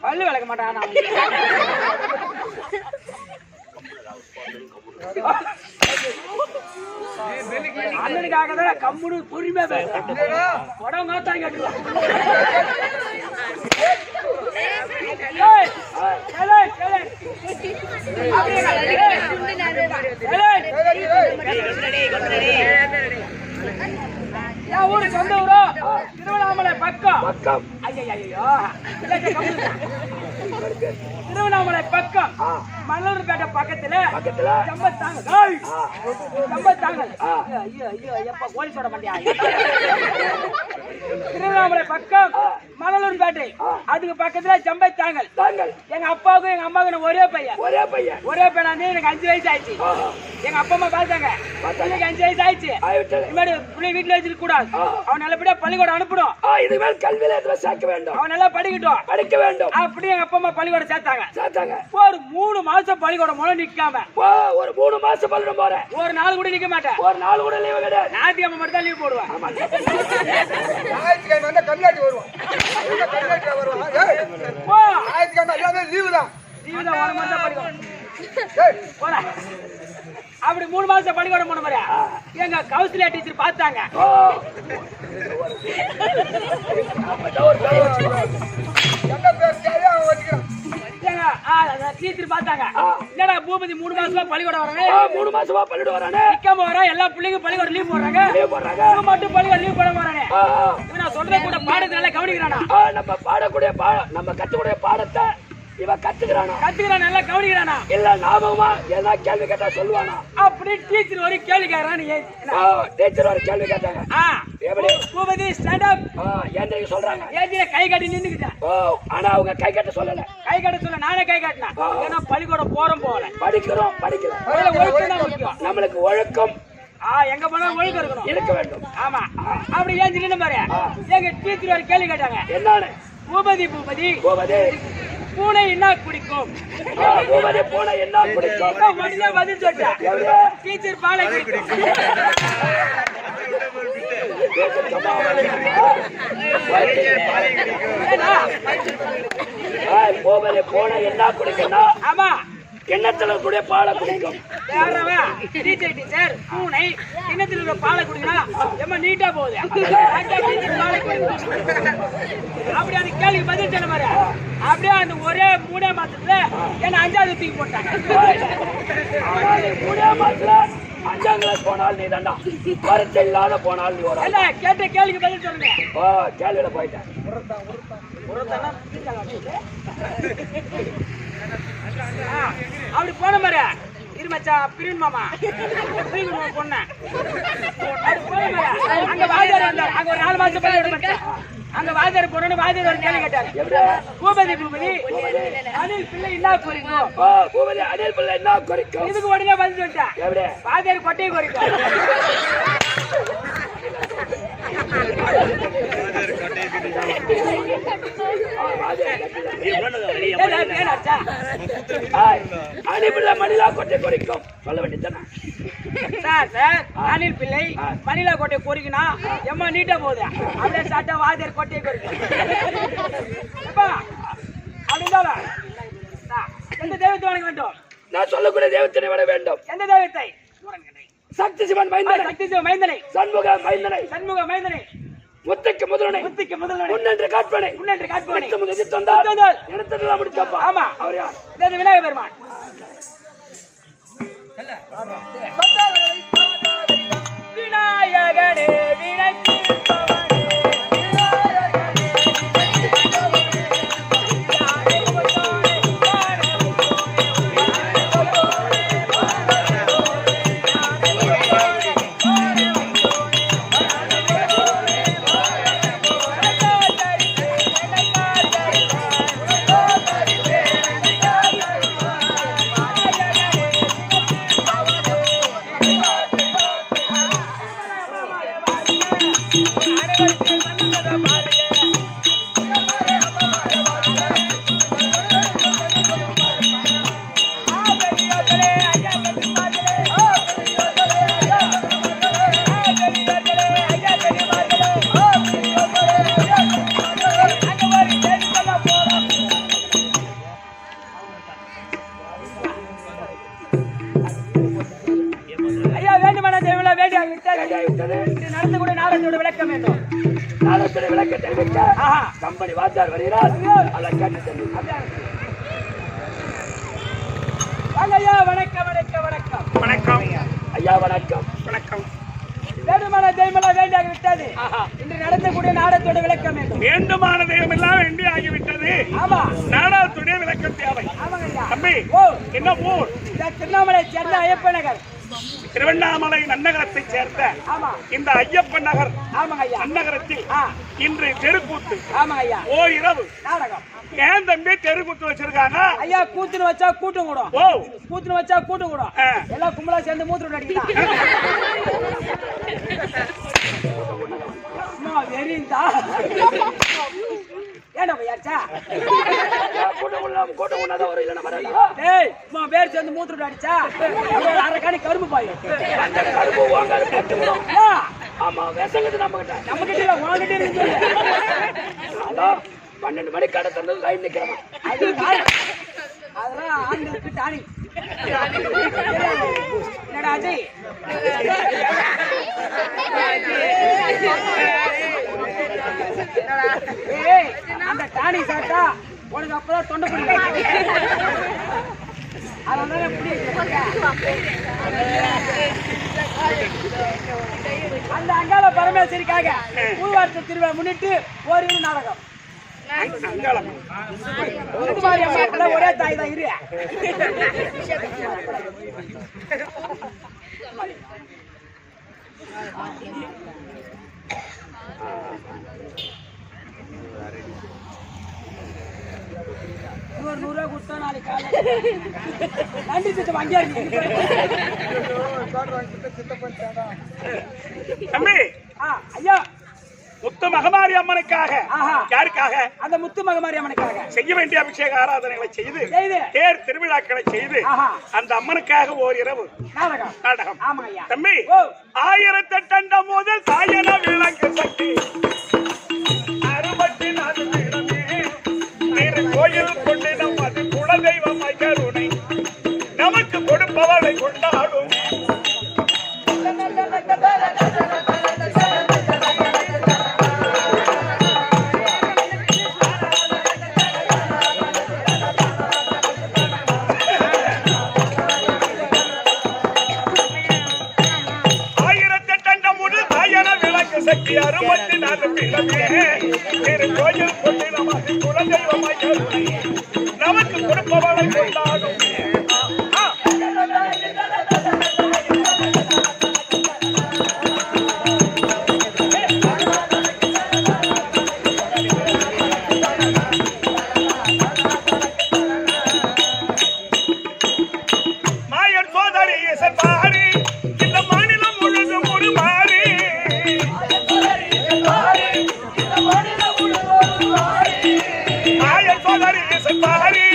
பல்லு விளக்க மாட்டான் அண்ணனுக்காக தான் கம்முனு பொறுமையா உடம்பு மாத்தாங்க கேட்டுருவான். என் ஊரு சொந்த ஊரோ திருவண்ணாமலை பக்கம். ஐயோ திருவண்ணாமலை பக்கம் மல்லூர்பேட்டை பக்கத்துல ஜம்பத்தாங்கல். எப்ப கோழி சொல்ல மாட்டியா? திருவண்ணாமலை பக்கம் மல்லூர்பேட்டை அதுக்கு பக்கத்துல ஜம்பத்தாங்கல். எங்க அப்பாவுக்கும் எங்க அம்மாவுக்கு ஒரே பையன். எனக்கு 5 வயசு ஆயிடுச்சு. எங்க அப்பா அம்மா பார்த்தாங்க, எனக்கு 5 வயசு ஆயிடுச்சு. பிள்ளை வீட்டுல வச்சிருக்க கூடாது. அவன் நல்லபடியா பள்ளிக்கூடம் அனுப்பணும். இதுமாதிரி கல்வியில சேர்க்க வேண்டும். அவன் நல்லா படிக்க வேண்டும். அப்படி எங்க அப்பா அம்மா பள்ளிக்கூடம் சேர்த்தாங்க. ஒரு 3 மாசம் பள்ளிக்கூடம் மூலம் நிக்காம ஒரு 3 மாசம் பள்ளிக்கூடம் போறேன். ஒரு நாள் கூட நிக்க மாட்டேன். ஒரு நாள் கூட லீவு கிடையாது. ஞாயிற்றுக்கிழமை மட்டும் தான் லீவ் போடுவேன். ஞாயிற்றுக்கிழமை வந்து கம்யூனிட்டி வருவான். அப்படி 3 மாசம் பள்ளிக்கூடம் போன மாதிரி எங்க கவுன்சிலர் டீச்சர் பார்த்தாங்க. டீச்சர் பார்த்தாங்க, என்னடா பூபதி 3 மாசமா பள்ளிக்கூடம் வரானே நிக்காம வர எல்லா பிள்ளைங்க பள்ளிக்கூடம் லீவ் போடுறாங்க, மட்டும் பள்ளிக்கூடம் லீவ் போட போறானே. நான் சொல்ற கூட பாடத்தை நல்லா கவனிக்கிறானா? நம்ம பாடக்கூடிய நம்ம கத்துக்கூடிய பாடத்தை இவன் கத்துக்கிறானா நல்லா கவனிக்கிறானா? இல்ல ஞாபகமா ஏதாவது கேள்வி கேட்டா சொல்லுவானா? அப்படி டீச்சர் ஒரு கேள்வி கேட்டாங்க. பூபதி ஸ்டாண்ட் அப் ஏந்திர சொல்றாங்க. ஏந்திர கை கட்டி நின்னுக்கிட்டேன். ஆனா அவங்க கை கட்ட சொல்லல. நானே கை கட்டினேன். ஏன்னா பள்ளிக்கூடம் போல படிக்கிறோம். நம்மளுக்கு ஒழுக்கம் எங்க போனாலும் ஒழுக்கம் இருக்க வேண்டும். ஆமா, அப்படி ஏஞ்சி நின்று பாரு. எங்க டீச்சர் ஒரு கேள்வி கேட்டாங்க. என்னன்னு? பூபதி பூனை என்ன குடிக்கும்? பூனை என்ன குடிக்கும்? பதில் சொல்லிட்டேன். டீச்சர் பாலை குடிக்கும். பூனை என்ன குடிக்கும்னா ஆமா கிண்ணத்துல கூட பாலை குடிக்கும். டீச்சர் பூனை கிண்ணத்துல பாலை குடிக்கணும் ரொம்ப நீட்டா போகுது. அப்படி அந்த கேள்விக்கு பதில் சொல்ல மாதிரி அப்படியே அந்த ஒரே 3 மாசத்துல என்ன 5வது தூக்கி போட்டாங்க. 3 மாசத்துல 5ஆம் கிளாஸ் போனால் நீ தாண்டா, பரீட்சை இல்லாத போனால் நீ ஒரு கேட்ட கேள்விக்கு பதில் சொல்லுங்க. கேள்வியில போயிட்டேன். அப்படி போன மாதிரி இருமச்சா பிரின் மாமா பொண்ணு அங்க வாதியார் வந்தார். அங்க ஒரு 4 மாசம் பள்ளிக்கூடம். அங்க வாதியார் பொண்ணு வாதியார் ஒரு கேள்வி கேட்டாரு. பூபதி அனில் பிள்ளை என்ன குறிக்கும்? இதுக்கு உடனே பதில் சொல்லிட்டேன். வாதியார் கொட்டையை குறிக்கும். அனில் பிள்ளை மணிலா கோட்டை கோரிக்கனா எம்மா நீட்டா போகுது. அப்படியே சாட்டா வாதியார் கோட்டையை கோரிக்கும். எந்த தெய்வத்தை வணங்க வேண்டும்? நான் சொல்லக்கூடிய தெய்வத்தினை வணங்க வேண்டும். எந்த தெய்வத்தை? சக்தி சிவன் மைந்தனை, சண்முக மைந்தனை, முத்துக்கு முதலனை, முன்னென்று காட்பனை, எடுத்ததெல்லாம் முடிச்சப்பா. ஆமா, அவர் யார்? விநாயகர் பெருமான். விநாயகனே வினைக்கு இருக்கட்டும். நாளத்துடைய விளக்கத்தை வைக்க கம்பெனி வாத்தியார் வருகிறார். அதை கேட்டு சொல்லு. ஐயா வணக்கம் வணக்கம் வணக்கம் வணக்கம் ஐயா. வணக்கம் வணக்கம். வேண்டுமான தெய்வமெல்லாம் வேண்டியாகி விட்டது. இன்று நடத்தக்கூடிய நாடகத்தோட விளக்கம் வேண்டும். வேண்டுமான தெய்வம் எல்லாம் வேண்டி ஆகிவிட்டது. ஆமா, நாடகத்துடைய விளக்கம் தேவை. ஆமாங்க ஐயா. தம்பி, என்ன ஊர்? திருவண்ணாமலை சேர்ந்த ஐயப்ப நகர். திருவண்ணாமலை நன்னகரத்தை சேர்ந்த இந்த ஐயப்பன் நகர் நன்னகரத்தில் இன்று தெருக்கூத்து. ஆமா ஐயா. ஓ இரவு நாடகம். ஏன் தம்பி தெருக்கூத்து வச்சிருக்காங்க? ஐயா கூத்துன்னு வச்சா கூட்டம் கூடும். ஓ கூத்துன்னு வச்சா கூட்டம் கூடும். எல்லாம் கும்பலா சேர்ந்து மூத்திரம் அடிக்கலாம். வெறிந்தா ஏண்டா பையாச்சா கூட்டம் ஒண்ணாதான் வரும். இல்லைன்னா வரல. ஏய் அம்மா பேர் சேர்ந்து மூத்திரம் அடிச்சா அரை காணி கரும்பு பாயும். ஆமா, வேசங்கிறது நம்ம கிட்ட இல்ல வாங்கிட்டு இருக்கு. 12 மணி கடை தந்தது லைன் நிக்கிறோம். அதெல்லாம் ஆண்களுக்கு டானி. என்னடா அஜய் அந்த டானி சாப்பிட்டா உனக்கு அப்பதான் தொண்டை பிடிக்கும். அதனால அந்த அங்காள பரமேஸ்வரிக்காக பூவார்த்த திருவிழா முன்னிட்டு ஒரு நாடகம். ஒரே தாய் தான் இரு. ₹100 கொடுத்தா நாளைக்கு நன்றி திட்டம் அங்கே ஐயா. முத்து மகமாரி அம்மனுக்காக யாருக்காக? அந்த முத்து மகமாரி அம்மனுக்காக செய்ய வேண்டிய அபிஷேக ஆராதனைகளை செய்து தேர் திருவிழாக்களை செய்து அந்த அம்மனுக்காக ஓர் இரவு நாடகம். தம்பி, 1008 முதல் சாயன விளக்கு சக்தி 64 கோயில் கொண்டிடம் அது குலதெய்வமாய் கருணை நமக்கு கொடுப்பவளை கொண்டாடும். சக்தி 64 திரு கோயில் கொண்டு நமக்கு குலதெய்வமாய் கருணை நமக்கு கொடுப்பவளை கொண்டாடும். மாயன் சோதரி பாரி இந்த மாநிலம் முழுதும் ஒரு மாறி. மாயன் சோதரி பாரி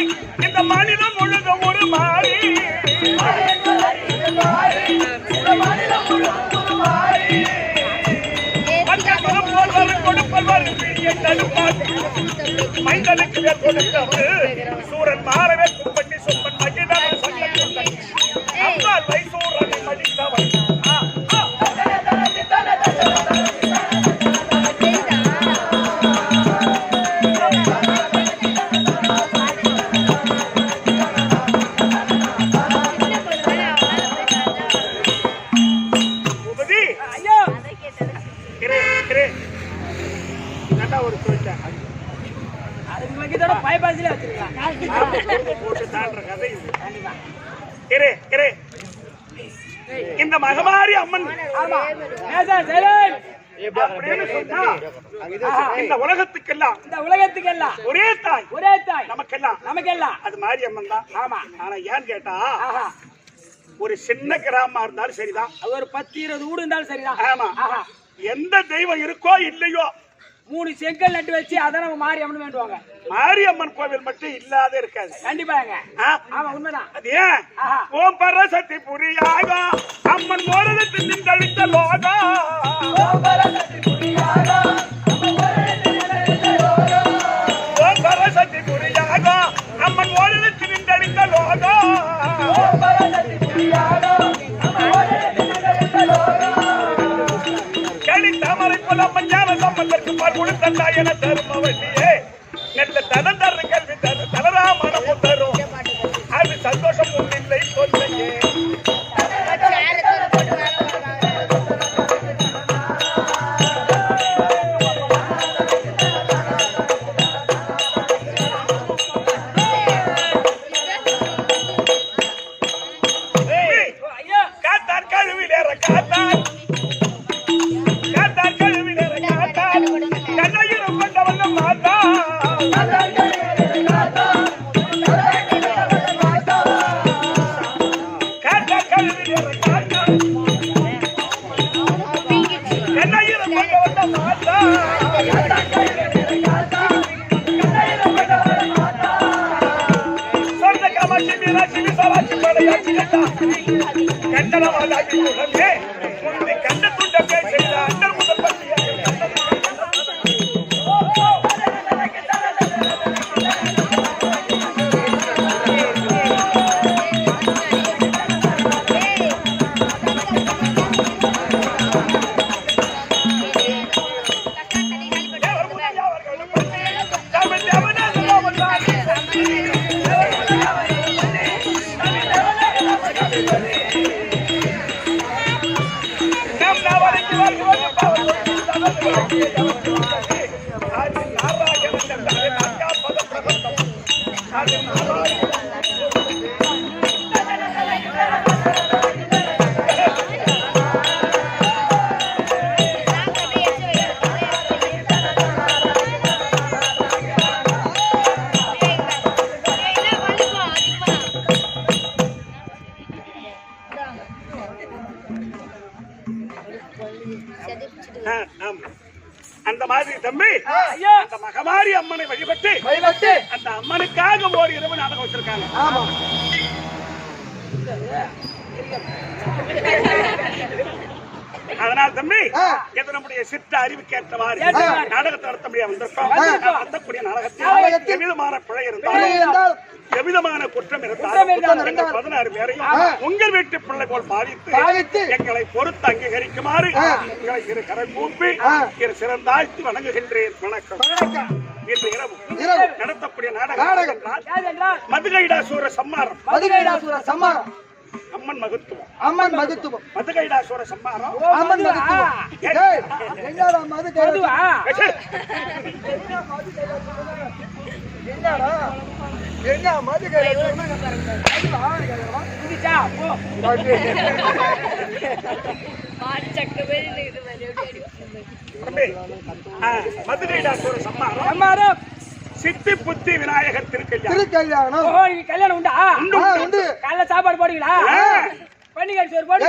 இந்த மாநிலம் முழுதும் ஒரு மாறி. மைந்தனுக்கு சூரன் மாறவே குப்பட்டி சொப்பன் மகிழ்ந்த வைசூரனை மடித்தவன். ஒரு இந்த மகமாரி அம்மன் இந்த உலகத்துக்கெல்லாம் ஒரே தாய் நமக்கெல்லாம் அது மாரி அம்மன் தான். ஆனா ஏன்னு கேட்டா ஒரு சின்ன கிராமமா இருந்தாலும் சரிதான், ஒரு 10-20 வீடு இருந்தாலும் சரிதான். ஆமா, எந்த தெய்வம் இருக்கோ இல்லையோ 3 செங்கல் நட்டு வச்சு அதான் நம்ம மாரியம்மன் வேண்டுவாங்க. மாரியம்மன் கோவில் மட்டும் இல்லாத இருக்காது. கண்டிப்பாங்க. ஆமா, உண்மைதான். அது ஏன்? ஓம் பரசக்தி புரியாக அம்மன் மோரகத்தில் நின்றழித்த லோகா. ஓம் பரசக்தி புரியாக அம்மன் மோரகத்தில் நின்றழித்த லோகா. களி தாமரை போல அம்மன் கொடுத்தா என தருமவல்லியே நெல்ல தடம் தர கல்வி தரு தலரா மனமும் தரும் அது சந்தோஷம் ஒன்றில்லை சொல்லையே அந்த மாதிரி தம்பி அந்த மகமாரி அம்மனை வழிபட்டு அந்த அம்மனுக்காக ஒரு இரவு நாடகம் வச்சிருக்காங்க. அதனால் தம்பி இது நம்முடைய சித்த அறிவுக்கு ஏற்றவாறு நாடகத்தை நடத்த முடியாது வந்திருக்கோம். நடத்தக்கூடிய நாடகத்தில் எவ்விதமான பிழை இருந்தால் எவ்விதமான குற்றம் இருந்தால் 16 பேரையும் உங்கள் வீட்டு பிள்ளை போல் பாவித்து எங்களை பொறுத்து அங்கீகரிக்குமாறு உங்களை இரு கரை கூப்பி இரு சிறந்தாழ்த்தி வணங்குகின்றேன். வணக்கம். இன்று இரவு நடத்தக்கூடிய நாடகம் மதுகைடாசூர சம்மாரம். அம்மன் மகத்துவம் மதுகைடாசூர சம்மாரம். அம்மன் மதுகைடாசூர சம்மாரம் சித்தி புத்தி விநாயகர் திருக்கல்யாணம். கல்யாணம் உண்டா? உண்டு. காலைல சாப்பாடு போடுவீங்களா? பண்டிகை சோறு போடுங்க.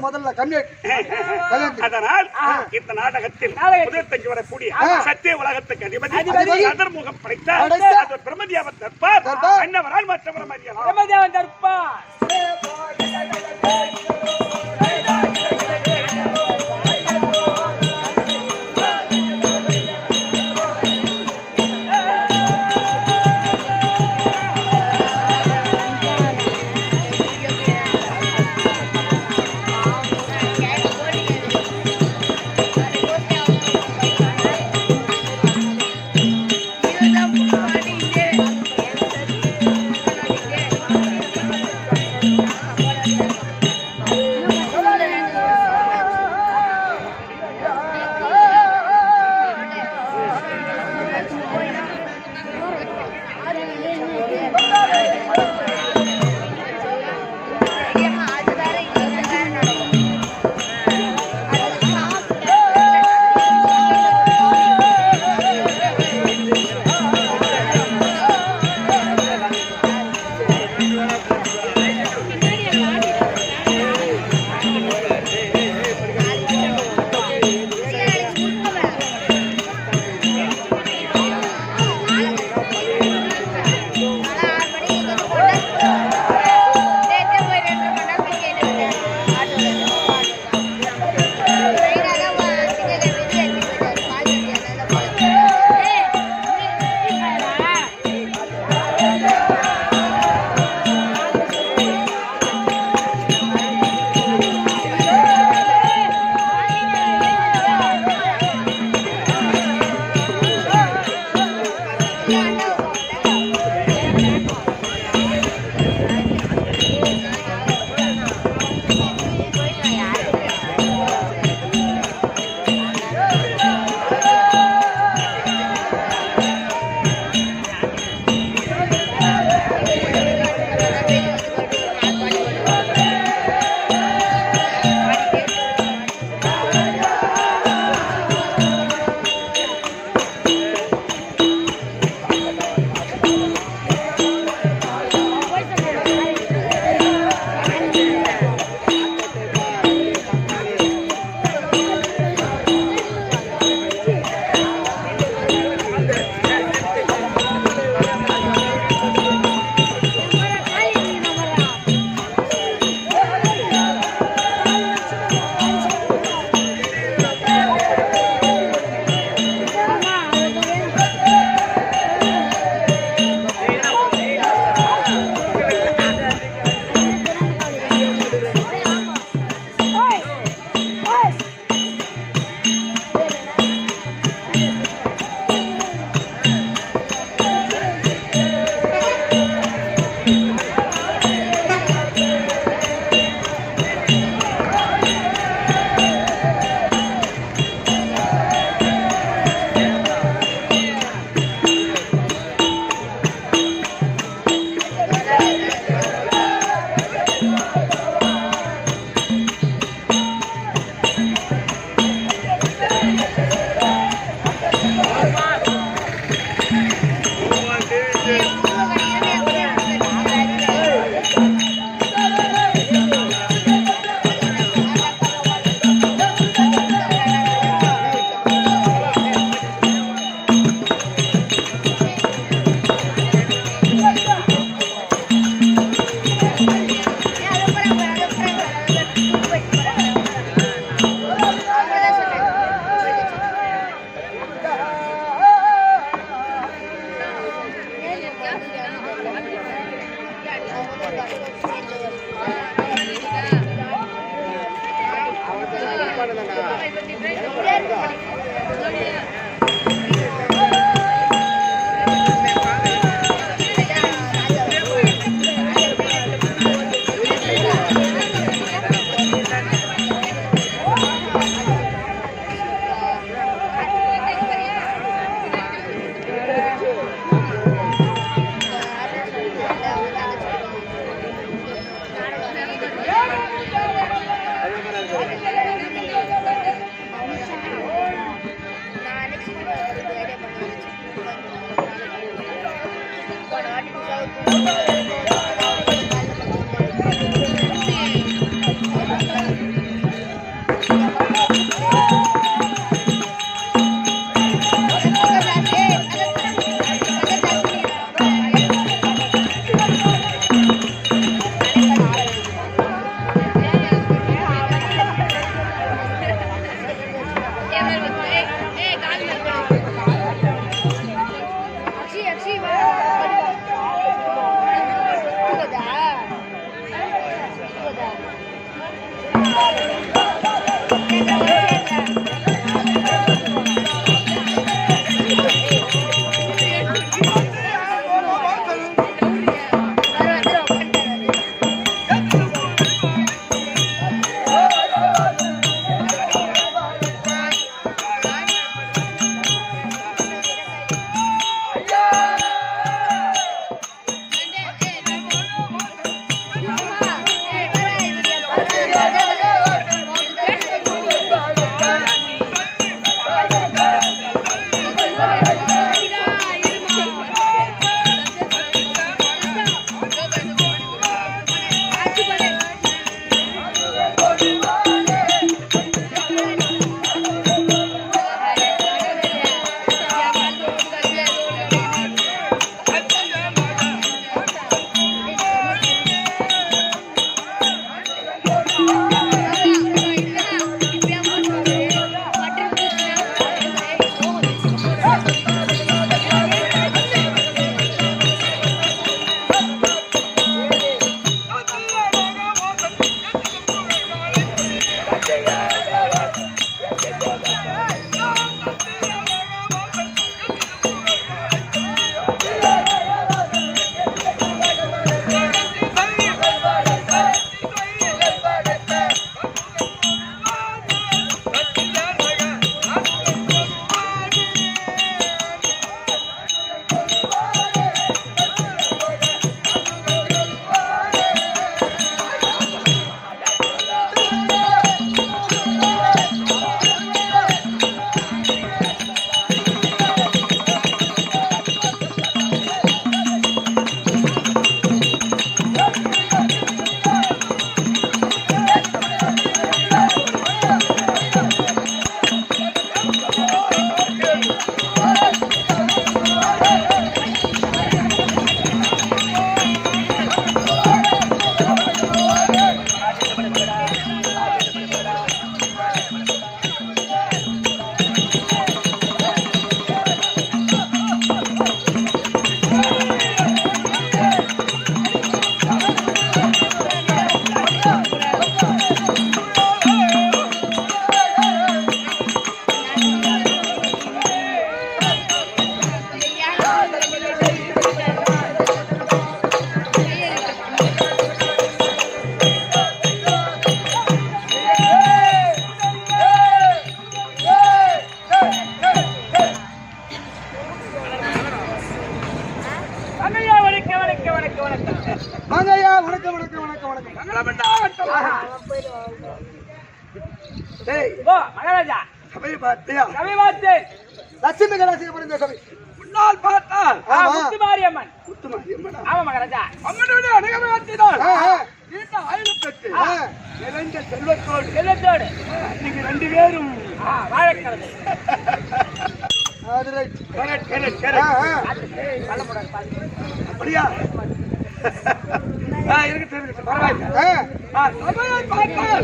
முதல்ல கண்ணு. அதனால் இந்த நாடகத்தில் முதற்கி வரக்கூடிய சத்திய உலகத்துக்கு அதிபதி அதர்முகம் படைத்த பிரம்மதேவன் தற்பார் அன்னவரால் மற்ற பிரம்மதேவன் தற்பார். வாங்கய்யா, வணக்கம் வணக்கம் வணக்கம் வணக்கம். டேய், ஓ மகாராஜா சபையை பார்த்தியா? சபை பார்த்து லட்சுமி கலாசிக்க பிறந்த சபை. முன்னால் பார்த்தா முத்துமாரி அம்மன். முத்துமாரியம்மனா? ஆமா மகாராஜா. அம்மனுடைய அநேகமே வாத்திதான். ஆ, நீண்ட ஆயுள் பெற்று ஆ. நிறைந்த செல்வத்தோடு செல்லத்தோடு நீங்க ரெண்டு பேரும் வாழைக்கிறது. அது ரைட். correct, correct, ஆ, correct. ஆ. கள்ள போடாது பாத்து. அப்படியா? இருக்கு பரவாயில்ல. ஆ, சபையை பார்த்தால்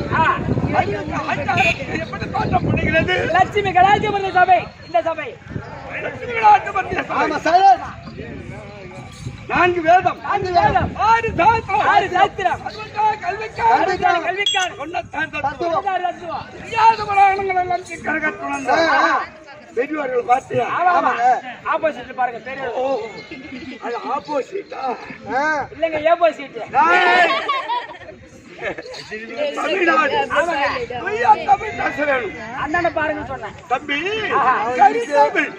எப்படி தோற்றம் பண்ணுகிறது? லட்சுமி கலாச்சார பிறந்த சபை இந்த சபை. லட்சுமி விளையாட்டு பற்றிய சபை. ஆமா சார். 4 வேதம், 4 வேதம், 6 சாஸ்திரம், 6 சாஸ்திரம், கல்விக்கார், கல்விக்கான சொன்னதான் தத்துவம். தத்துவம். தெரியாத புராணங்கள் எல்லாம் கரகத்துணர்ந்த பெரியவர்கள் பார்த்தியா? ஆமா ஆப்போசிட்ல பாருங்க பெரிய. ஓ, அது ஆப்போசிட்டா? ஆ, இல்லங்க ஏப்போசிட். தமிழ்நாடு ஆமாங்க. தூய தமிழ் பேச வேணும். அண்ணனை பாருங்க சொன்னேன். தம்பி, கரித்தமிழ்,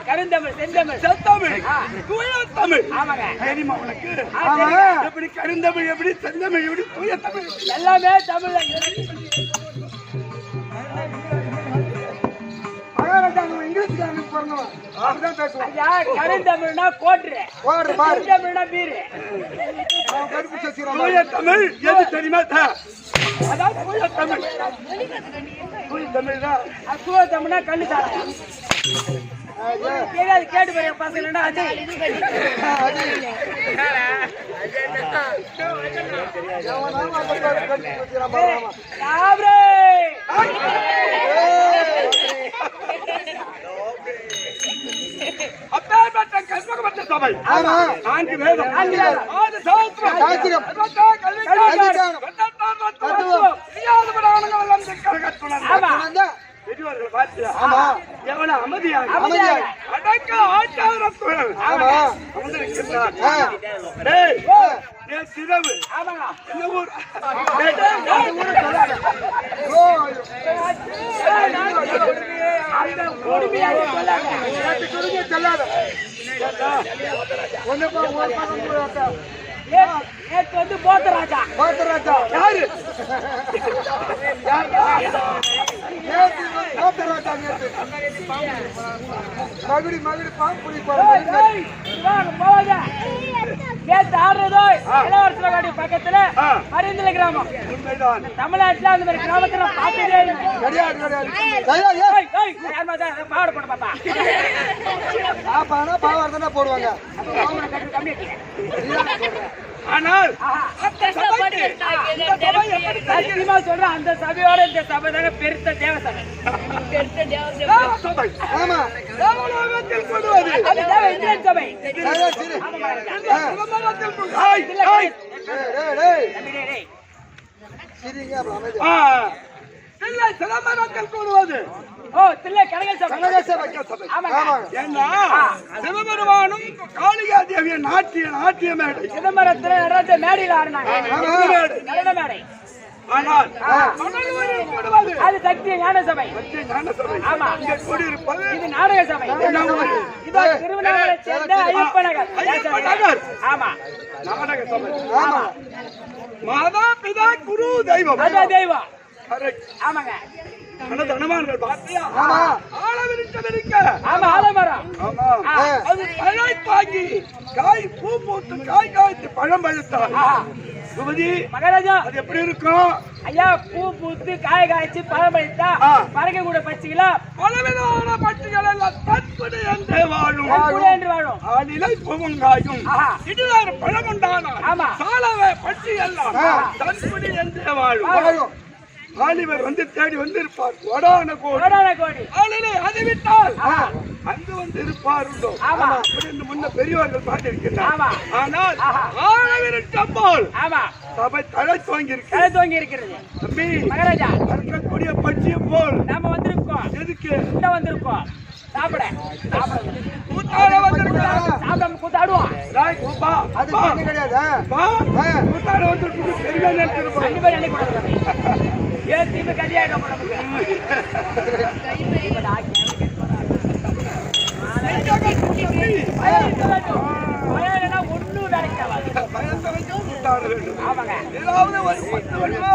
கருந்தமிழ் செந்தமிழ். செந்தமிழ், தூய தமிழ். ஆமாங்க. தெரியுமா உனக்கு? ஆமா. எப்படி கருந்தமிழ், எப்படி செந்தமிழ், எப்படி தூய தமிழ்? எல்லாமே தமிழ். மகாராஜா நம்ம இங்கிலீஷ்காரனுக்கு பிறந்தவன். அப்படிதான் பேசுவான். ஐயா கருந்தமிழ்னா கோட்ரு, போடு பாரு. செந்தமிழ்னா பீரு. அவன் கருப்பு சசிராமன். தூய தமிழ் எது தெரியுமா? அதான் தூய தமிழ். தூய தமிழ் தான். அசுவ தமிழ்னா கண்ணு சாராயம். கேட்காது கேட்டு பாருங்க பசங்கன்னா அது சாப்ரே. அப்பேற்பட்ட கற்பகப்பட்ட சபை. ஆமா. 4 வேதம், 6 சாஸ்திரம், சாஸ்திரம். கல்விக்கார், கல்விக்கார். தத்துவம், தெரியாத புராணங்கள் பாத்தியா? ஆமா. எவ்வளவு அமைதியாக அமைதியாக. அடக்க ஆச்சாரத்துடன் ஆமா. அமர்ந்திருக்கின்றார். ஆ. டேய், டேய் சிரவு. ஆமாங்க. இந்த ஊர். டேய், டேய், டேய், ஊரு சொல்லாத. ஓ, அந்த கொடுமையாக சொல்லாங்க. நேத்து குறுகிய செல்லாத. ஒண்ணுப்பா, ஒரு பக்கம் கூட வைக்க. நேத்து வந்து போத்த ராஜா. பாத்தராஜா. யாரு? நேத்து பாத்தராஜா நேத்து. மகுடி பாம்பு புடி ஏய், ஏய், வாங்க, போவாத. நேத்து ஆடுறதோ இளவரசர் காடி பக்கத்துல ஆ. மருந்தில கிராமம். உண்மைதான். தமிழ்நாட்டுல அந்த மாதிரி கிராமத்தை நான் பார்த்ததே இல்லை. கிடையாது. தையா, ஏ. ஏய், ஏய், யார் மாதிரி தான் பாவாடை போட்டு பாப்பா. பாப்பானா பாவாடை போடுவாங்க. பாவாடை கட்டு கம்மி ஆச்சு. ஆனால் ஆஹா. இந்த சபை எப்படி சத்தியமா சொல்றேன், அந்த சபையோட இந்த சபை தாங்க பெருத்த தேவ சபை. சபை? ஆமா. தேவலோகத்தில் கொள்வது. அது தேவ இந்தியன் சபை. தையா, சரி. சிதம்பரத்தில் கொள்வது. ஏய், ஏய். டேய். தம்பி, டேய், டேய். சரிங்க, அப்புறம் அமைதி. ஆ. இல்லை, சிதம்பரத்தில் கொள்வது. ஓ, தில்லை கனக சபை. கனக சபை. ஆமாங்க. ஆமாங்க. ஏன்னா சிவபெருமானும் காளிகா தேவிய நாட்டிய மேடை. சிதம்பரத்துல நடந்த மேடையில் ஆடினாங்க. நடன மேடை. ஆனால் ஆ. மணலூரில் கொள்வது. அது சக்தி ஞான சபை. மத்திய ஞான சபை. ஆமா. இங்கே கூடியிருப்பது இது நாடக சபை. என்ன ஊரு? இதோ திருவண்ணாமலை சேர்ந்த ஐயப்ப நகர். ஐயப்ப நகர். ஆமா. நாடக சபை. ஆமா. மாதா பிதா குரு தெய்வம். அதான் தெய்வம். Correct. ஆமாங்க. மனது அனுமானங்கள் பார்த்தியா? ஆமா. ஆளவிருக்க. ஆமா, ஆலமரம். ஆமா. ஆ. அது பழை தாங்கி காய் பூ பூத்து காய் காய்த்து பழம் பழுத்தால் ஆஹா. சுமதி மகாராஜா, அது எப்படி இருக்கும்? ஐயா, பூ பூத்து காய் காய்ச்சி பழம் பழித்தா ஆ. பறக்க கூட பச்சிகளா பலவிதமான பட்சிகள் எல்லாம் தற்படி என்றே வாழும். என்று வாழும். ஆளிலை பூவங்காயும் ஆஹா. இடுவார் பழம் உண்டானால் ஆமா. சாலவே பட்சி எல்லாம் ஆ. தற்படி என்றே வாழும். வாழும். ஆலிவர் வந்து தேடி வந்திருப்பார் கோடான கோடி. கோடான கோடி. ஆளிலை அது விட்டால் ஆ. அங்கு வந்து இருப்பார் உண்டோ? ஆமா. அப்படி இந்த முன்ன பெரியவர்கள் பாட்டிருக்கிறார். ஆமா. ஆனால் ஆஹா. ஆழவிருக்கம் போல் ஆமா, சபை தலை துவங்கி இருக்கு. கலை துவங்கி இருக்கிறது. தம்பி, மகாராஜா, இருக்கக்கூடிய பட்சியை போல் நாம வந்திருக்கோம். எதுக்கு உண்ட வந்திருக்கோம். சாப்பிட கூத்தாட வந்திருக்கிறார். சாப்பிடாம கூத்தாடுவோம். ராய் கூப்பா, அது பா, தண்ணி கிடையாது. பா, கூத்தாட வந்திருக்கு பெரிய நினைச்சிருப்பாங்க. ரெண்டு பேரும் என்னை கொடுக்குறாங்க. ஏன் தீமை கல்யாணம் நமக்கு ஒன்னும் வேலைக்கு ஆகாது. பயத்தை வச்சு கூத்தாட வேண்டும். ஆமாங்க. ஏதாவது ஒரு 10 வருஷமா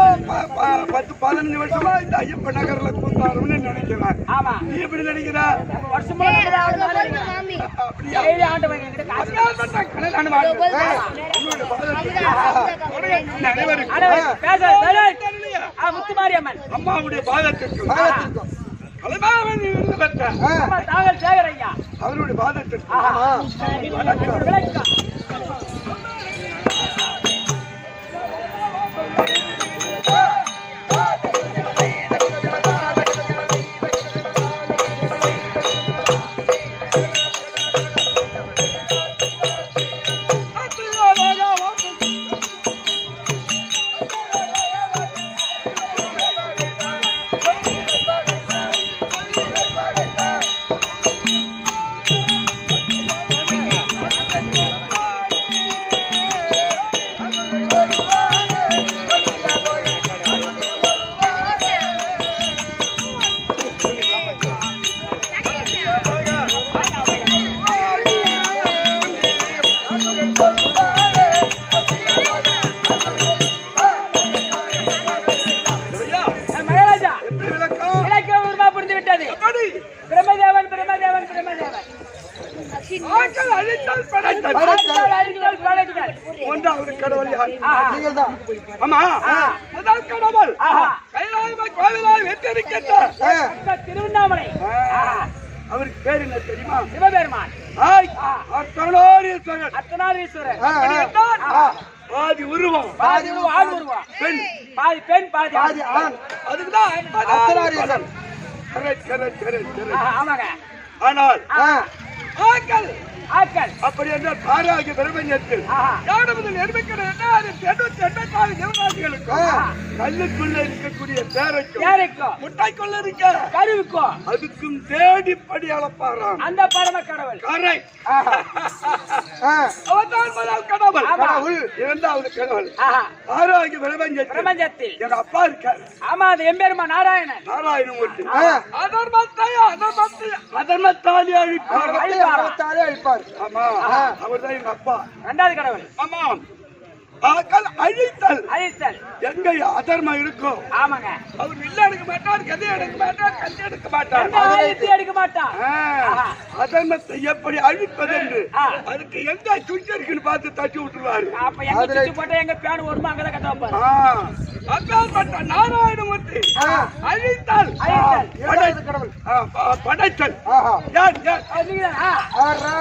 10-15 வருஷமா இந்த ஐயப்ப நகர்ல கூத்தாடும்னு நினைக்கிறேன். ஆமா, நீ எப்படி நினைக்கிற? நம்ம வருஷமா அப்படியா? டெய்லி ஆண்டவங்க என்கிட்ட காசு கல்யாணம் வாழ்க்கை. உன்னோட பாதத்துக்கு அனைவருக்கும் ஆண்டவன் பேச முத்துமாரியம்மன் அம்மாவுடைய பாதத்திற்கும் பாகத்திற்கும். கலைமாவன் விருது பெற்ற அம்மா தாங்கள் சேகர் ஐயா. அவருடைய பாதத்திற்கும் ஆஹா. வணக்கம். விளக்கம். மகாராஜா, எப்படி விளக்கம்? இலக்கியம் உருவா புரிந்து விட்டது. எப்படி? பிரம்மதேவன் பிரம்மதேவன் பிரம்மதேவன். ஆக்கள் அழித்தல் படைத்தல். ஆட்கள் அழித்தல் படைத்தல். ஒன்றாவது கடவுள் யார்? ஆஹா. நீங்கள் தான். ஆமா, முதல் கடவுள் ஆஹா. கைலாய கோவிலாய் வெற்றிருக்கின்றார். அந்த திருவண்ணாமலை. ஆஹா. அவருக்கு பேர் என்ன தெரியுமா? சிவபெருமான். ஆய், அர்த்தநாரீஸ்வரர். அர்த்தநாரீஸ்வரர். அப்படி என்றால் ஆதி உருவம் பாதி உருவம், ஆண் உருவம். பெண். பாதி பெண், பாதி ஆண். பாதி ஆண். அதுக்குதான் அர்த்தநாரீஸ்வரர். correct. ஆஹா, ஆமாங்க. ஆனால் ஆ. ஆக்கள் ஆக்கள் அப்படி என்றால் தாராகிய பிரபஞ்சத்தில் ஆஹா. யானவது நிர்மிக்கிற 884 ஜீவராசிகளுக்கும் கல்லுக்குள்ள இருக்கக்கூடிய தேரைக்கும் யாருக்கும் முட்டைக்குள்ள இருக்க கருவுக்கும் அதுக்கும் தேடிப்படி அளப்பாராம். அந்த பரம கடவுள் கரை ஆஹா. அவர்தான் முதல் கடவுள். ஆமா. இரண்டாவது கடவுள் ஆஹா. தாராகிய பிரபஞ்சத்தில் பிரபஞ்சத்தில் எங்க அப்பா இருக்காரு ஆமா அது எம்பெருமா நாராயணன் நாராயணமூர்த்தி. அதர்மத்தாலே அழிப்பார். அழிப்பார். ஆமா அவர்தான் எங்க அப்பா. இரண்டாவது கடவுள் ஆமா ஆக்கள் அழித்தல். அழித்தல் எங்க அதர்மம் இருக்கும் ஆமாங்க அவர் வில்ல எடுக்க மாட்டார், கதை எடுக்க மாட்டார், கத்தி எடுக்க மாட்டார். எந்த ஆயுதத்தை எடுக்க மாட்டான் ஆஹா. அதர்மத்தை எப்படி அழிப்பது என்று ஆ. அதுக்கு எங்க சுற்றி இருக்குன்னு பார்த்து தட்டி விட்டுருவாரு. அப்ப எங்க சுத்தி போட்டா எங்க பேன் வருமா அங்கதான் கட்ட வைப்பாரு அப்பேற்பட்ட நாராயணமூர்த்தி அழித்தல் அழித்தல் இரண்டாவது கடவுள். படைத்தல். ஆஹா. யார் யார் அது நீங்கதானா? ஆறா.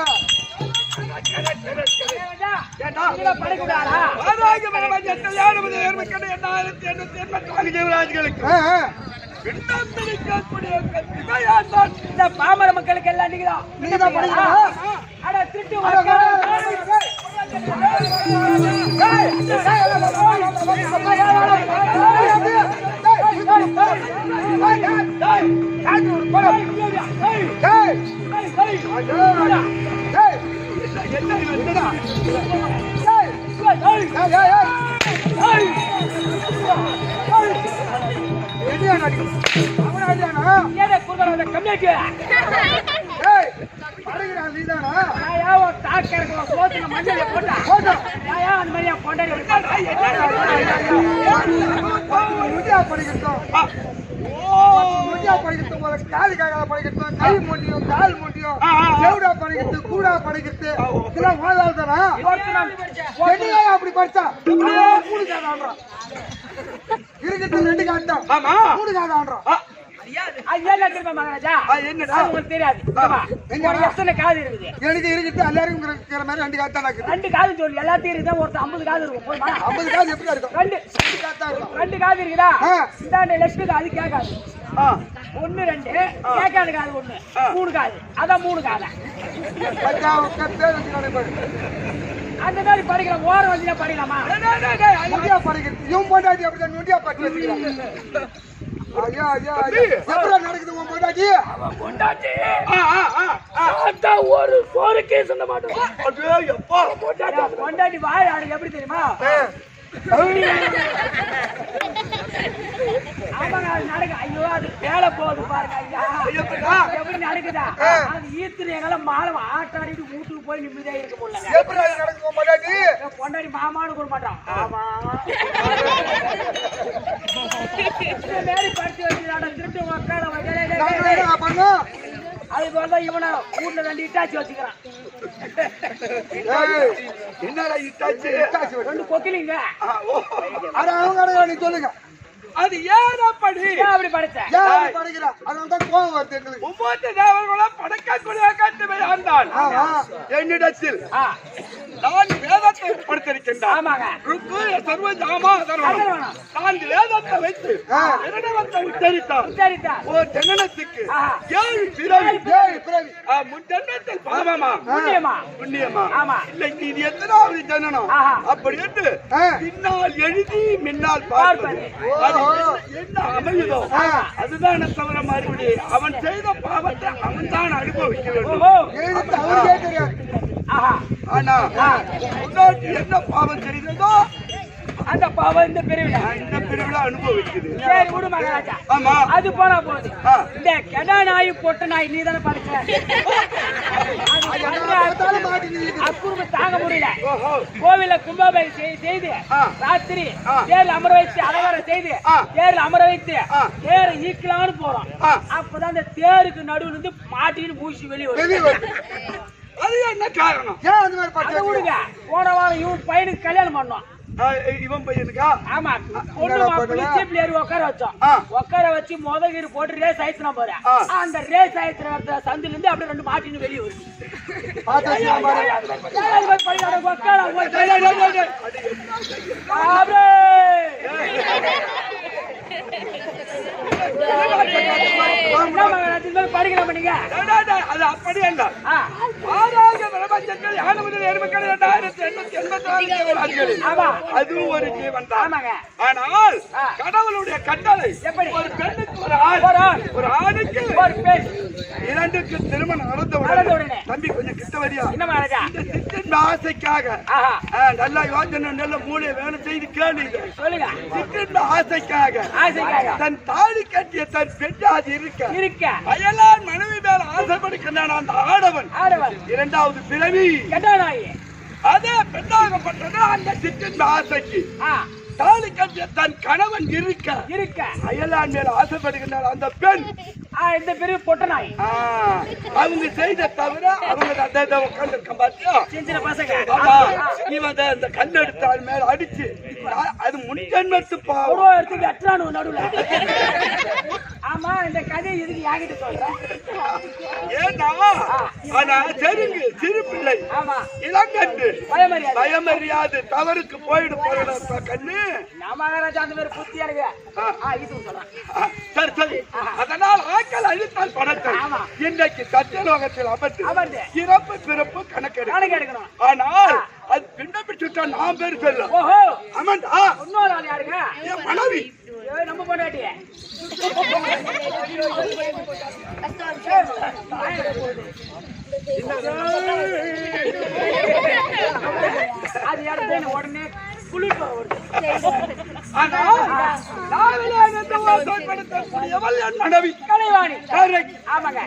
ஏண்டா, நீங்க படைக்கூடாதா? ஆராய்ச்சி பிரபஞ்சத்தில் யானவது நிர்மிக்கிற 8884 ஜீவராசிகளுக்கு விண்ணப்பிக்கக்கூடிய கத்திகை யார்தான்? இந்த பாமர மக்களுக்கு எல்லாம் நீங்கதான் நீங்கதான் படைக்கிறீங்களா? அட திருட்டு மக்கள். என்ன இது என்னடா? எடியானா நீ? அவனா எடியானா? ஏடா குடுறத கம்மியாக்கு. ஏய், படைக்கிறா நீதானா? நான் ஒரு தாக்கறதுல சோத்துல மஞ்சளை போட்டா. போடா. நான் அந்த மாதிரியா கொண்டாடி விட்டேன். முடியா படிக்கிறோம். முடியா படிக்கிறது போல காலி கால படிக்கிறோம், கை முடியும், கால் முடியும், செவுடா படிக்கிறது, கூடா படிக்கிறது, இதெல்லாம் வாழ்ந்தால் தானா? என்னையா அப்படி படிச்சா? மூணு காதான்றான். இருக்கிறது ரெண்டு காதான். ஆமா. மூணு காதான்றான். அது என்ன தெரியுமா மகாராஜா? என்னடா? அது உங்களுக்கு தெரியாது. ஆமா. ஒரு எத்தனை காது இருக்குது? எனக்கு இருக்குது எல்லாருக்கும் இருக்கிற மாதிரி ரெண்டு காதான் இருக்குது. ரெண்டு காது சொல்லு எல்லாத்தையும் இருக்குதா? ஒருத்தர் 50 காது இருக்கும். போதுமா? 50 காது எப்படி இருக்கும்? ரெண்டு காதான் இருக்கும். ரெண்டு காது இருக்குதா? ஆ. இந்தாண்ட லெஃப்ட் அது கேட்காது. ஒன்னு ரெண்டு கேட்காது காது ஒண்ணு. மூணு காது. அதான் மூணு காதை. பேர் வச்சு நினைப்பாரு. அந்த மாதிரி படிக்கிற ஓரம் வந்து படிக்கலாமா? முடியா படிக்கிறது. இவன் பொண்டாட்டி அப்படிதான் நொண்டியா பட்டு வச்சுக்கிறான். ஐயா ஐயா ஐயா. எப்படா நடக்குது உன் பொண்டாட்டி? பொண்டாட்டி ஒரு சோறுக்கே சொல்ல மாட்டோம். பொண்டாட்டி வாய் ஆடு எப்படி தெரியுமா? ஆமாங்க அது நடக்கு. ஐயோ அது வேலை போகுது பாருங்க ஐயா. எப்படி நடக்குதா? அது ஈர்த்து எங்களை மாலை ஆட்டாடிட்டு வீட்டுக்கு போய் நிம்மதியா இருக்க முடியல. எப்படா நடக்குது உன் பொண்டாட்டி? பொண்டாடி மாமான்னு கூட மாட்டான். ஆமா இந்த மாதிரி படிச்சு வச்சுக்கிறான திருட்டு மக்கள் நாங்க என்ன பண்ணோம்? அது போலதான் இவனை வீட்டுல ரெண்டு இட்டாச்சி வச்சுக்கிறான். ஏய், என்னடா இட்டாச்சு? இட்டாச்சி வச்சு. ரெண்டு கொக்கிலிங்க. அட அவங்க நீ சொல்லுங்க. அது ஏன் அப்படி? ஏன் அப்படி படிச்ச? ஏன் அப்படி படிக்கிறா? அதனால தான் கோவம் வருது எங்களுக்கு. 9 தேவர்களும் படைக்கக்கூடிய கட்டுமை ஆண்டான். ஆமா. என்னிடத்தில் ஆ, நான் வேதத்தை படுத்திருக்கின்றான். ஆமாங்க. ருக்கு சர்வ ஜாமா அதர்வனம். அதர்வனம். நான் வேதத்தை வைத்து இரண்டவத்தை உச்சரித்தான். சரிதா. ஒரு ஜனனத்துக்கு ஆ. 7 பிறவி. ஏய் பிறவி. முன் ஜன்மத்தில் பாவமா புண்ணியமா? புண்ணியமா? ஆமா. இல்லைக்கு இது எத்தனாவது ஜனனம்? ஆஹா. அப்படி என்று ஆ. பின்னால் எழுதி மின்னால் பார்ப்பது. அது என்ன அமையுதோ அதுதான் தவிர மறுபடி அவன் செய்த பாவத்தை அவன் தான் அனுபவிக்க வேண்டும். ஓஹோ. எழுத்து அவருக்கே தெரியாது. ஆஹா. ஆனா முன்னாடி என்ன பாவம் செய்ததோ அந்த பாவம் இந்த பிரிவில இந்த பிரிவுல அனுபவிக்குது. சரி விடு மகாராஜா. ஆமா. அது போனா போகுது. ஆ. இந்த கெடா நாய் பொட்ட நாய் நீ தானே படிச்ச. பார்த்தாலும் மாட்டி நிக்குது. அக்குறும்பு தாங்க முடியல. ஓஹோ. கோவில கும்பாபிஷேகம் செய்து ஆ. ராத்திரி ஆ. தேர்ல அமர வைத்து அலங்காரம் செய்து ஆ. தேர்ல அமர வைத்து ஆ. தேரை ஈக்கலான்னு போறோம். ஆ. அப்பதான் அந்த தேருக்கு நடுவுல இருந்து மாட்டின்னு மூச்சு வெளியே வெளியே வருது. வருது. அது என்ன காரணம்? ஏன் அந்த மாதிரி அதை பட்டு விடுங்க. போன வாரம் இவன் பையனுக்கு கல்யாணம் பண்ணோம். இவன் பையனுக்கா? ஆமா பொண்ணு மாப்பிள்ளை ஜீப்ல ஏறி உட்கார வச்சோம். ஆ. உட்கார வச்சு முதகீடு போட்டு ரேஸ் ஆயிடுச்சுனா போறேன். ஆ. அந்த ரேஸ் ஆயிடுற சந்தில இருந்து அப்படியே ரெண்டு மாட்டின்னு வெளியே வருது. பார்த்து வச்சுக்கலாம் பாரு. ஏழாவது போய் படிக்காத உட்கார போய் டேய், டேய், டேய், டேய். அப்படியே. என்ன மகராஜ் இந்த மாதிரி படிக்கிறோம் நீங்க? டேய், டேய், டேய், அது அப்படி அல்ல. ஆ. ஆராய்ச்சி பிரபஞ்சத்தில் யானை முதல் எருமைகள் 2884 ஆமா அதுவும் ஒரு ஜீவன் தான். ஆமாங்க. ஆனால் கடவுளுடைய கட்டளை எப்படி? ஒரு பெண்ணுக்கு ஒரு ஆண், ஒரு ஆணுக்கு ஒரு பெண் இரண்டுக்கு திருமணம் நடந்த நடந்த உடனே உடனே. தம்பி கொஞ்சம் கிட்ட வரியா? என்ன மகாராஜா? இந்த சிற்றின்ப ஆசைக்காக ஆஹா நல்ல யோசனை நல்ல மூளையை வேலை செய்து கேளு இது. சொல்லுங்க. சிற்றின்ப ஆசைக்காக ஆசைக்காக தன் தாலி கட்டிய தன் பெண்ணாது இருக்க இருக்க அயலான் மனைவி மேல ஆசைப்படுகின்றான் அந்த ஆடவன் ஆடவன் இரண்டாவது பிறவி கெட்டானாயி அதே பெண்ணாகப்பட்டது அந்த சிற்றின்ப ஆசைக்கு ஆ தாலி கட்டிய தன் கணவன் இருக்க இருக்க அயலான் மேல ஆசைப்படுகின்றான் அந்த பெண். இந்த பெரிய பொட்டனாய் அவங்க செய்த தவிர அவங்க உட்கார்ந்து இருக்க பாத்தியா சின்ன பசங்க இவன் இந்த கண் எடுத்தால் மேல அடிச்சு அது முன்ஜன்மத்து பாவம் எடுத்து வெட்டுறானு நடுவுல. ஆமா இந்த கதை எதுக்கு யாகிட்ட சொல்ற? ஏன்னா ஆனா செருங்கு சிறு பிள்ளை ஆமா இளங்கன்று பயமரியாதை பயமறியாது தவறுக்கு போயிடு போயிட கண்ணு மகாராஜா அந்த மாதிரி புத்தியா இருக்கு. இது சொல்றேன். சரி சரி அதனால் ஆக்கள் அழித்தால் பணத்தை ஆமா. இன்றைக்கு சத்தியலோகத்தில் அமர்ந்து அமர்ந்து இறப்பு பிறப்பு கணக்கெடு கணக்கு எடுக்கணும். ஆனால் அது பின்னப்பி சுட்டா நாம் பேர் சொல்ல ஓஹோ ஆமாண்டா இன்னொரு ஆள் யாருங்க? என் மனைவி நம்ம பொண்டாட்டிய அது இடத்துல உடனே குளிர் வருது. மனைவி கலைவாணி correct. ஆமாங்க.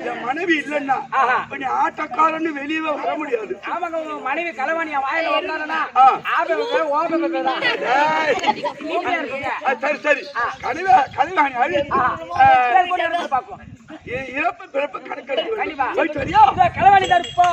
என் மனைவி இல்லன்னா இப்ப நீ ஆட்டக்காரன்னு வெளியே வர முடியாது. ஆமாங்க உங்க மனைவி கலைவாணியா வாயில வந்தானா சரி சரி கலைவாணி அழி பாப்போம். இறப்பு பிறப்பு கணக்கெடுக்க கண்டிப்பா. போயிட்டு வரியா? கலைவாணி தான் இருப்பா.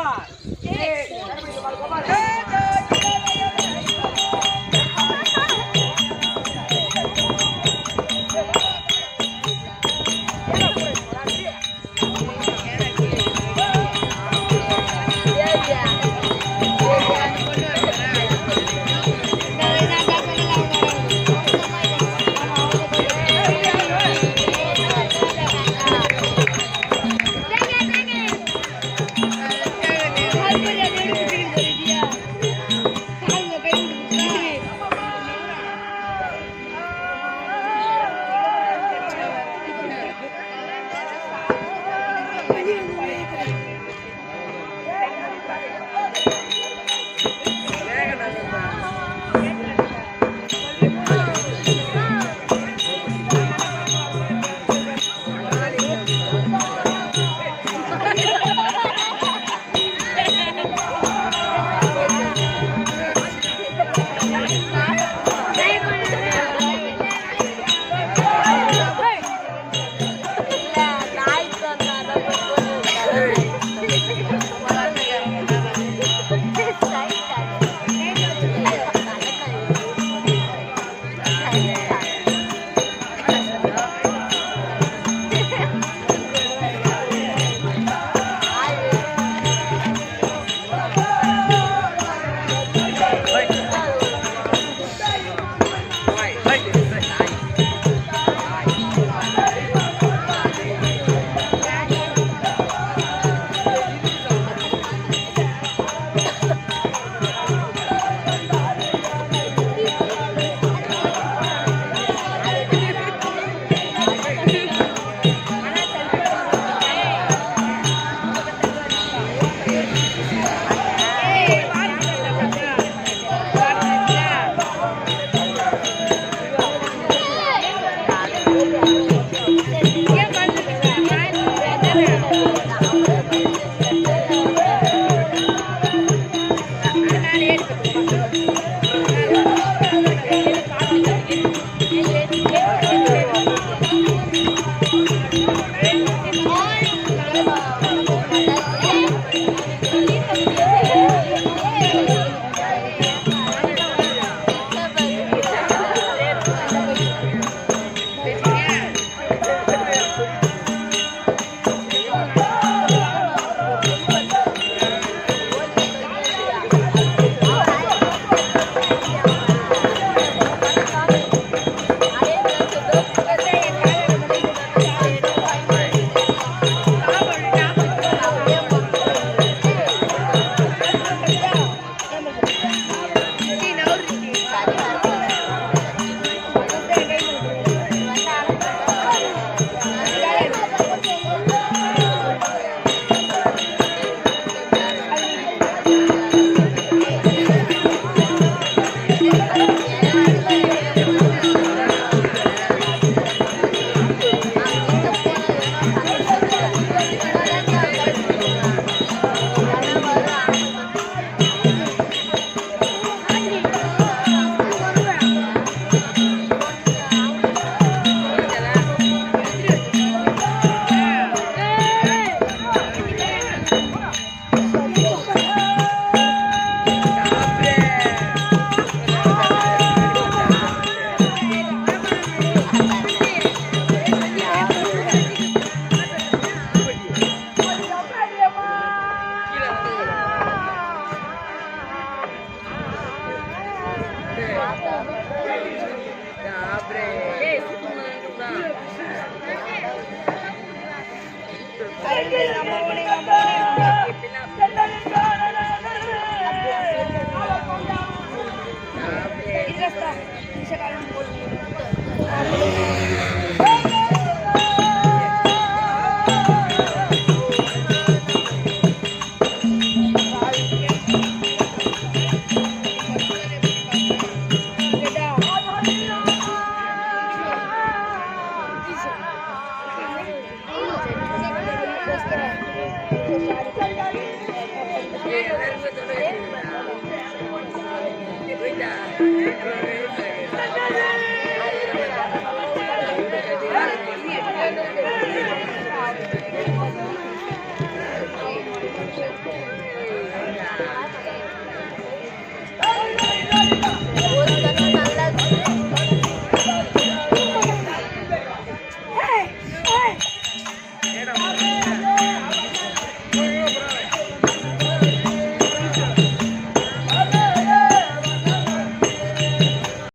ஏடா